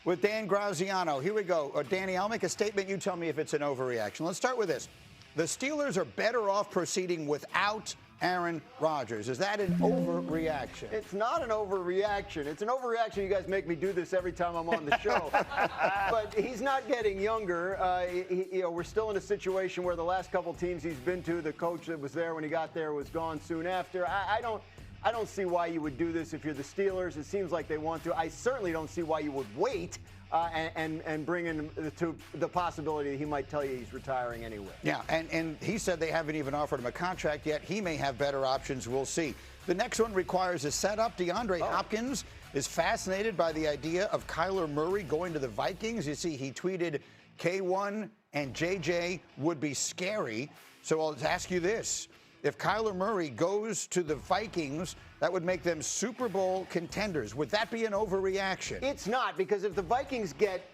with Dan Graziano. Here we go. Danny, I'll make a statement. You tell me if it's an overreaction. Let's start with this. The Steelers are better off proceeding without Aaron Rodgers. Is that an overreaction? It's not an overreaction. It's an overreaction. You guys make me do this every time I'm on the show. But he's not getting younger. We're still in a situation where the last couple teams he's been to, the coach that was there when he got there was gone soon after. I don't see why you would do this if you're the Steelers. It seems like they want to. I certainly don't see why you would wait and bring in to the possibility that he might tell you he's retiring anyway. Yeah, and he said they haven't even offered him a contract yet. He may have better options. We'll see. The next one requires a setup. DeAndre Hopkins is fascinated by the idea of Kyler Murray going to the Vikings. You see, he tweeted, K1 and JJ would be scary. So I'll ask you this. If Kyler Murray goes to the Vikings, that would make them Super Bowl contenders. Would that be an overreaction? It's not, because if the Vikings get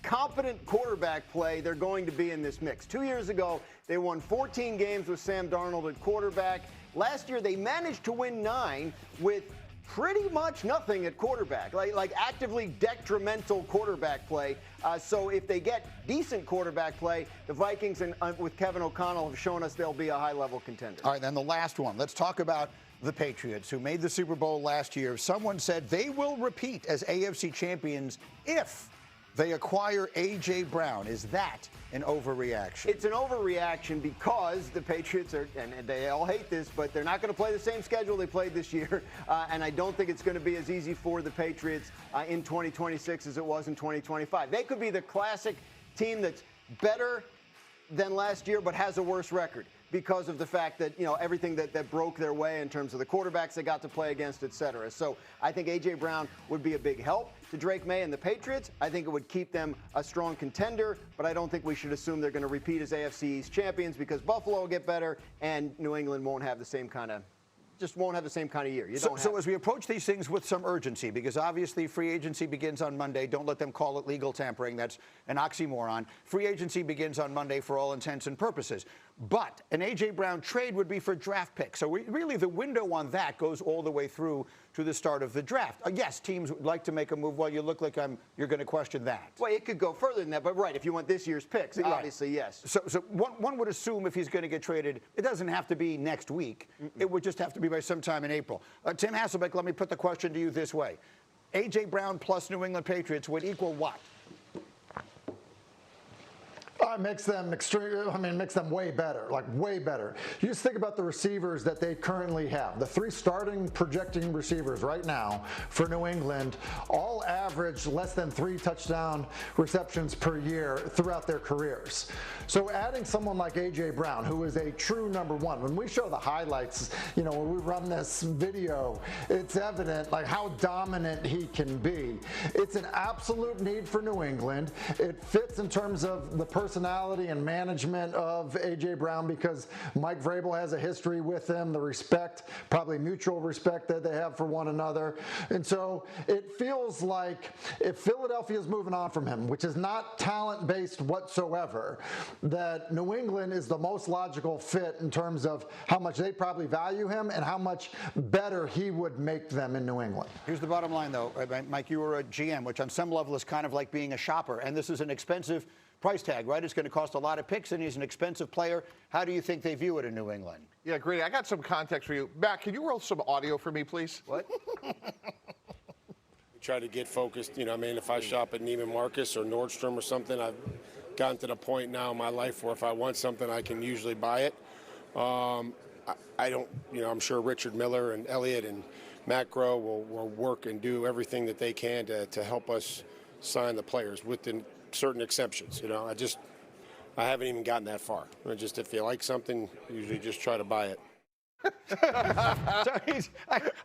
competent quarterback play, they're going to be in this mix. 2 years ago, they won 14 games with Sam Darnold at quarterback. Last year, they managed to win 9 with pretty much nothing at quarterback, like actively detrimental quarterback play. So if they get decent quarterback play, the Vikings and with Kevin O'Connell have shown us they'll be a high-level contender. All right, then the last one. Let's talk about the Patriots, who made the Super Bowl last year. Someone said they will repeat as AFC champions if they acquire A.J. Brown. Is that an overreaction? It's an overreaction because the Patriots are, and they all hate this, but they're not going to play the same schedule they played this year. And I don't think it's going to be as easy for the Patriots in 2026 as it was in 2025. They could be the classic team that's better than last year but has a worse record because of the fact that, everything that broke their way in terms of the quarterbacks they got to play against, et cetera. So I think A.J. Brown would be a big help to Drake May and the Patriots. I think it would keep them a strong contender, but I don't think we should assume they're going to repeat as AFC East champions because Buffalo will get better and New England won't have the same kind of year. So as we approach these things with some urgency, because obviously free agency begins on Monday. Don't let them call it legal tampering. That's an oxymoron. Free agency begins on Monday for all intents and purposes. But an A.J. Brown trade would be for draft picks. So really the window on that goes all the way through to the start of the draft. Yes, teams would like to make a move. Well, you look like you're going to question that. Well, it could go further than that. But right, if you want this year's picks, obviously, yes. So one would assume if he's going to get traded, it doesn't have to be next week. It would just have to be by sometime in April. Tim Hasselbeck, let me put the question to you this way. A.J. Brown plus New England Patriots would equal what? Makes them makes them way better, like way better. You just think about the receivers that they currently have. The 3 starting projecting receivers right now for New England all average less than 3 touchdown receptions per year throughout their careers. So adding someone like A.J. Brown, who is a true number 1, when we show the highlights, when we run this video, it's evident like how dominant he can be. It's an absolute need for New England. It fits in terms of the personality and management of A.J. Brown because Mike Vrabel has a history with him, the respect, probably mutual respect that they have for one another. And so it feels like if Philadelphia is moving on from him, which is not talent-based whatsoever, that New England is the most logical fit in terms of how much they probably value him and how much better he would make them in New England. Here's the bottom line, though. Mike, you were a GM, which on some level is kind of like being a shopper, and this is an expensive price tag, right? It's going to cost a lot of picks, and he's an expensive player. How do you think they view it in New England? Yeah, great. I got some context for you. Matt, can you roll some audio for me, please? What? Try to get focused. If I shop at Neiman Marcus or Nordstrom or something, I've gotten to the point now in my life where if I want something, I can usually buy it. I don't, I'm sure Richard Miller and Elliott and Matt Groh will work and do everything that they can to help us sign the players within certain exceptions. I haven't even gotten that far. If you like something, usually just try to buy it.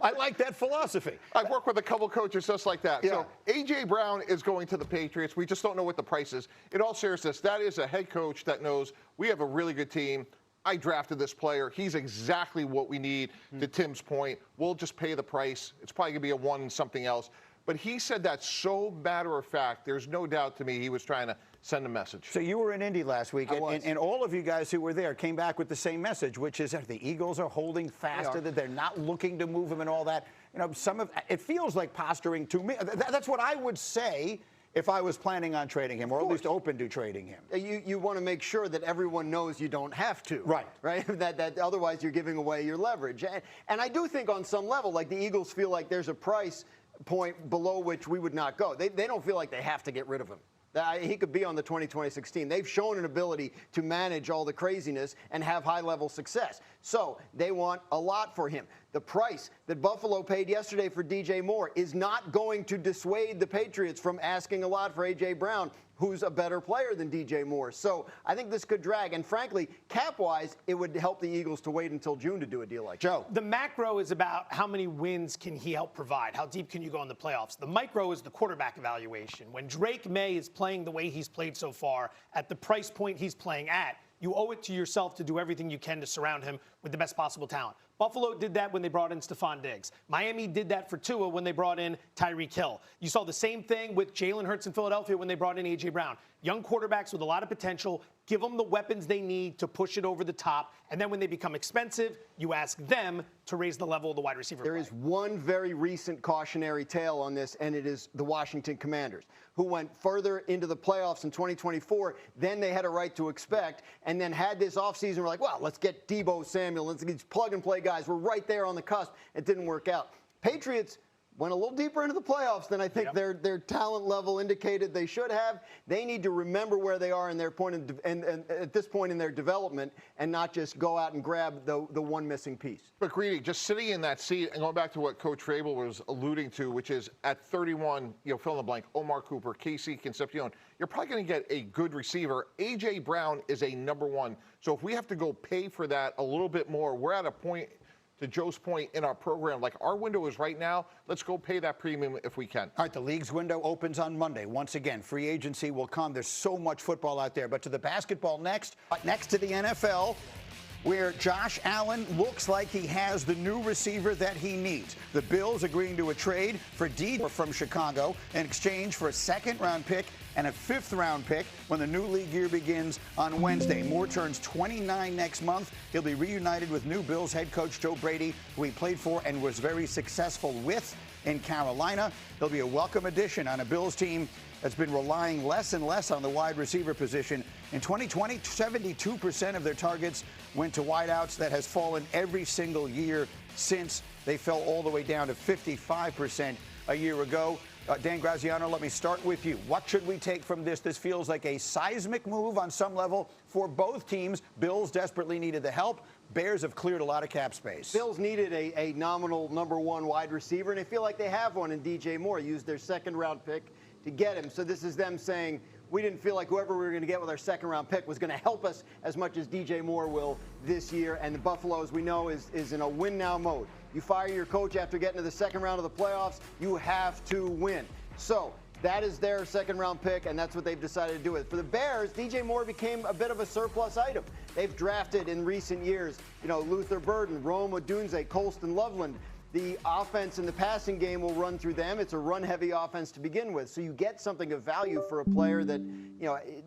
I like that philosophy. I've worked with a couple coaches just like that. Yeah. So A.J. Brown is going to the Patriots. We just don't know what the price is. In all seriousness, that is a head coach that knows we have a really good team. I drafted this player. He's exactly what we need. To Tim's point, we'll just pay the price. It's probably going to be a 1 something else. But he said that so matter of fact, there's no doubt to me he was trying to send a message. So you were in Indy last week, and all of you guys who were there came back with the same message, which is that the Eagles are holding fast, that they're not looking to move him and all that. It feels like posturing to me. That's what I would say if I was planning on trading him, or at least open to trading him. You want to make sure that everyone knows you don't have to. Right. that otherwise you're giving away your leverage. And I do think on some level, like the Eagles feel like there's a price point below which we would not go. They don't feel like they have to get rid of him. He could be on the 2026 team. They've shown an ability to manage all the craziness and have high-level success. So they want a lot for him. The price that Buffalo paid yesterday for DJ Moore is not going to dissuade the Patriots from asking a lot for A.J. Brown, who's a better player than DJ Moore. So I think this could drag. And frankly, cap-wise, it would help the Eagles to wait until June to do a deal like that. Joe. The macro is about how many wins can he help provide? How deep can you go in the playoffs? The micro is the quarterback evaluation. When Drake May is playing the way he's played so far, at the price point he's playing at, you owe it to yourself to do everything you can to surround him with the best possible talent. Buffalo did that when they brought in Stephon Diggs. Miami did that for Tua when they brought in Tyreek Hill. You saw the same thing with Jalen Hurts in Philadelphia when they brought in A.J. Brown. Young quarterbacks with a lot of potential, give them the weapons they need to push it over the top, and then when they become expensive, you ask them to raise the level of the wide receiver There play. is one very recent cautionary tale on this, and it is the Washington Commanders, who went further into the playoffs in 2024 than they had a right to expect, and then had this offseason. We're like, well, let's get Deebo Samuel. Let's get these plug-and-play guys. We're right there on the cusp. It didn't work out. Patriots went a little deeper into the playoffs than I think their talent level indicated they should have. They need to remember where they are in their point and at this point in their development, and not just go out and grab the one missing piece. But Greedy, just sitting in that seat and going back to what Coach Vrabel was alluding to, which is at 31, fill in the blank, Omar Cooper, Casey Concepcion, you're probably going to get a good receiver. A.J. Brown is a number one. So if we have to go pay for that a little bit more, we're at a point, to Joe's point, in our program, like our window is right now, let's go pay that premium if we can. All right, the league's window opens on Monday. Once again, free agency will come. There's so much football out there. But to the basketball next to the NFL, where Josh Allen looks like he has the new receiver that he needs. The Bills agreeing to a trade for DJ from Chicago in exchange for a second-round pick and a fifth-round pick when the new league year begins on Wednesday. Moore turns 29 next month. He'll be reunited with new Bills head coach Joe Brady, who he played for and was very successful with in Carolina. He'll be a welcome addition on a Bills team that's been relying less and less on the wide receiver position. In 2020, 72% of their targets went to wideouts. That has fallen every single year since. They fell all the way down to 55% a year ago. Dan Graziano, let me start with you. What should we take from this? This feels like a seismic move on some level for both teams. Bills desperately needed the help. Bears have cleared a lot of cap space. Bills needed a nominal number one wide receiver, and they feel like they have one in DJ Moore. Used their second-round pick to get him. So this is them saying, we didn't feel like whoever we were going to get with our second-round pick was going to help us as much as DJ Moore will this year. And the Buffalo, as we know, is in a win-now mode. You fire your coach after getting to the second round of the playoffs, you have to win. So that is their second-round pick, and that's what they've decided to do with it. For the Bears, DJ Moore became a bit of a surplus item. They've drafted in recent years, Luther Burden, Rome Odunze, Colston Loveland. The offense in the passing game will run through them. It's a run-heavy offense to begin with. So you get something of value for a player that,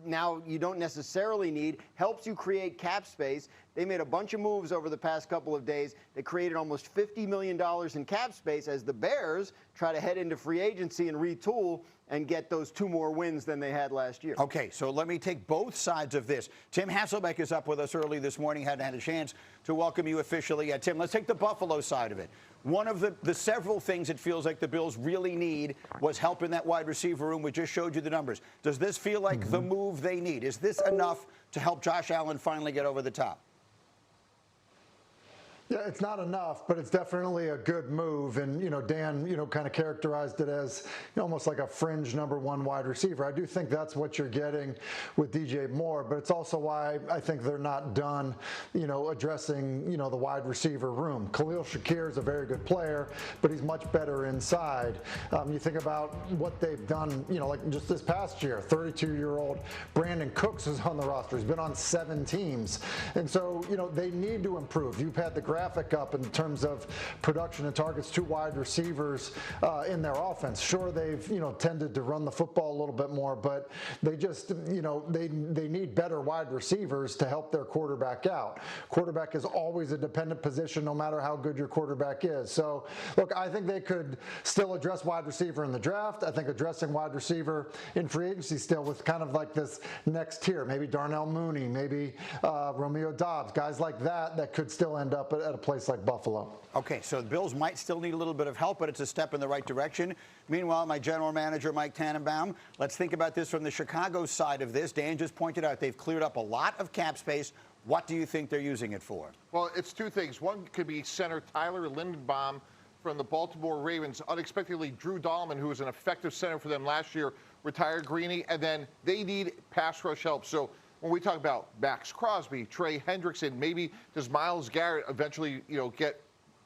now you don't necessarily need, helps you create cap space. They made a bunch of moves over the past couple of days. They created almost $50 million in cap space as the Bears try to head into free agency and retool and get those 2 more wins than they had last year. Okay, so let me take both sides of this. Tim Hasselbeck is up with us early this morning. Hadn't had a chance to welcome you officially yet. Tim, let's take the Buffalo side of it. One of the several things it feels like the Bills really need was help in that wide receiver room. We just showed you the numbers. Does this feel like the move they need? Is this enough to help Josh Allen finally get over the top? Yeah, it's not enough, but it's definitely a good move. And, Dan, kind of characterized it as almost like a fringe number one wide receiver. I do think that's what you're getting with DJ Moore, but it's also why I think they're not done, addressing, the wide receiver room. Khalil Shakir is a very good player, but he's much better inside. You think about what they've done, like just this past year, 32-year-old Brandon Cooks is on the roster. He's been on 7 teams. And so, they need to improve. You've had the great graphic up in terms of production and targets to wide receivers in their offense. Sure, they've tended to run the football a little bit more, but they just they need better wide receivers to help their quarterback out. Quarterback is always a dependent position, no matter how good your quarterback is. So look, I think they could still address wide receiver in the draft. I think addressing wide receiver in free agency still with kind of like this next tier, maybe Darnell Mooney, maybe Romeo Doubs, guys like that could still end up at a place like Buffalo. Okay, so the Bills might still need a little bit of help, but it's a step in the right direction. Meanwhile, my general manager, Mike Tannenbaum, let's think about this from the Chicago side of this. Dan just pointed out they've cleared up a lot of cap space. What do you think they're using it for? Well, it's two things. One could be center Tyler Linderbaum from the Baltimore Ravens. Unexpectedly, Drew Dahlman, who was an effective center for them last year, retired Greeny, and then they need pass rush help. So when we talk about Max Crosby, Trey Hendrickson, maybe does Myles Garrett eventually,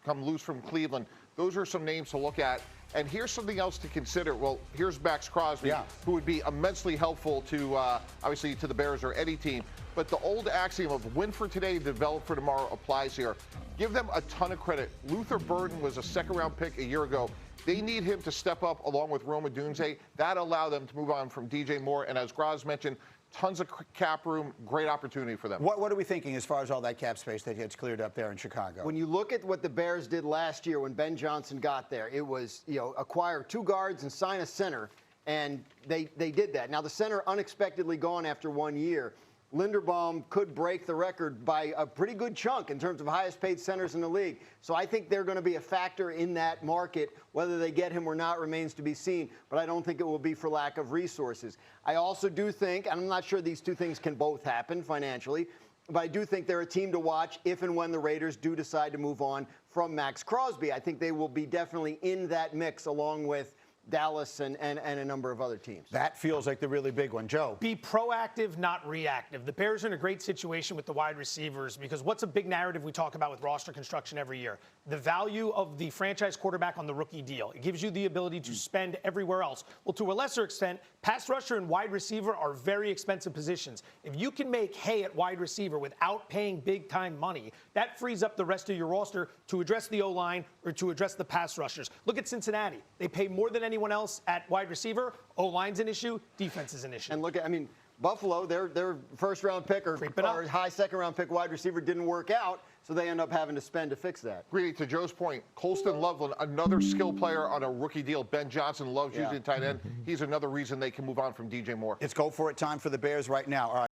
come loose from Cleveland? Those are some names to look at. And here's something else to consider. Well, here's Max Crosby, who would be immensely helpful to, obviously, to the Bears or any team. But the old axiom of win for today, develop for tomorrow applies here. Give them a ton of credit. Luther Burden was a second-round pick a year ago. They need him to step up along with Roma Dunze. That allowed them to move on from DJ Moore. And as Graz mentioned, tons of cap room, great opportunity for them. What are we thinking as far as all that cap space that gets cleared up there in Chicago? When you look at what the Bears did last year when Ben Johnson got there, it was, acquire 2 guards and sign a center, and they did that. Now, the center unexpectedly gone after 1 year. Linderbaum could break the record by a pretty good chunk in terms of highest paid centers in the league. So I think they're going to be a factor in that market. Whether they get him or not remains to be seen, but I don't think it will be for lack of resources. I also do think, and I'm not sure these two things can both happen financially, but I do think they're a team to watch if and when the Raiders do decide to move on from Max Crosby. I think they will be definitely in that mix along with Dallas and a number of other teams. That feels like the really big one. Joe? Be proactive, not reactive. The Bears are in a great situation with the wide receivers because what's a big narrative we talk about with roster construction every year? The value of the franchise quarterback on the rookie deal. It gives you the ability to spend everywhere else. Well, to a lesser extent, pass rusher and wide receiver are very expensive positions. If you can make hay at wide receiver without paying big-time money, that frees up the rest of your roster to address the O-line or to address the pass rushers. Look at Cincinnati. They pay more than anyone else at wide receiver. O-line's an issue. Defense is an issue. And look at, Buffalo, their first-round pick or high second-round pick wide receiver didn't work out, so they end up having to spend to fix that. Really, to Joe's point, Colston Loveland, another skill player on a rookie deal. Ben Johnson loves using tight end. He's another reason they can move on from DJ Moore. It's go for it time for the Bears right now. All right.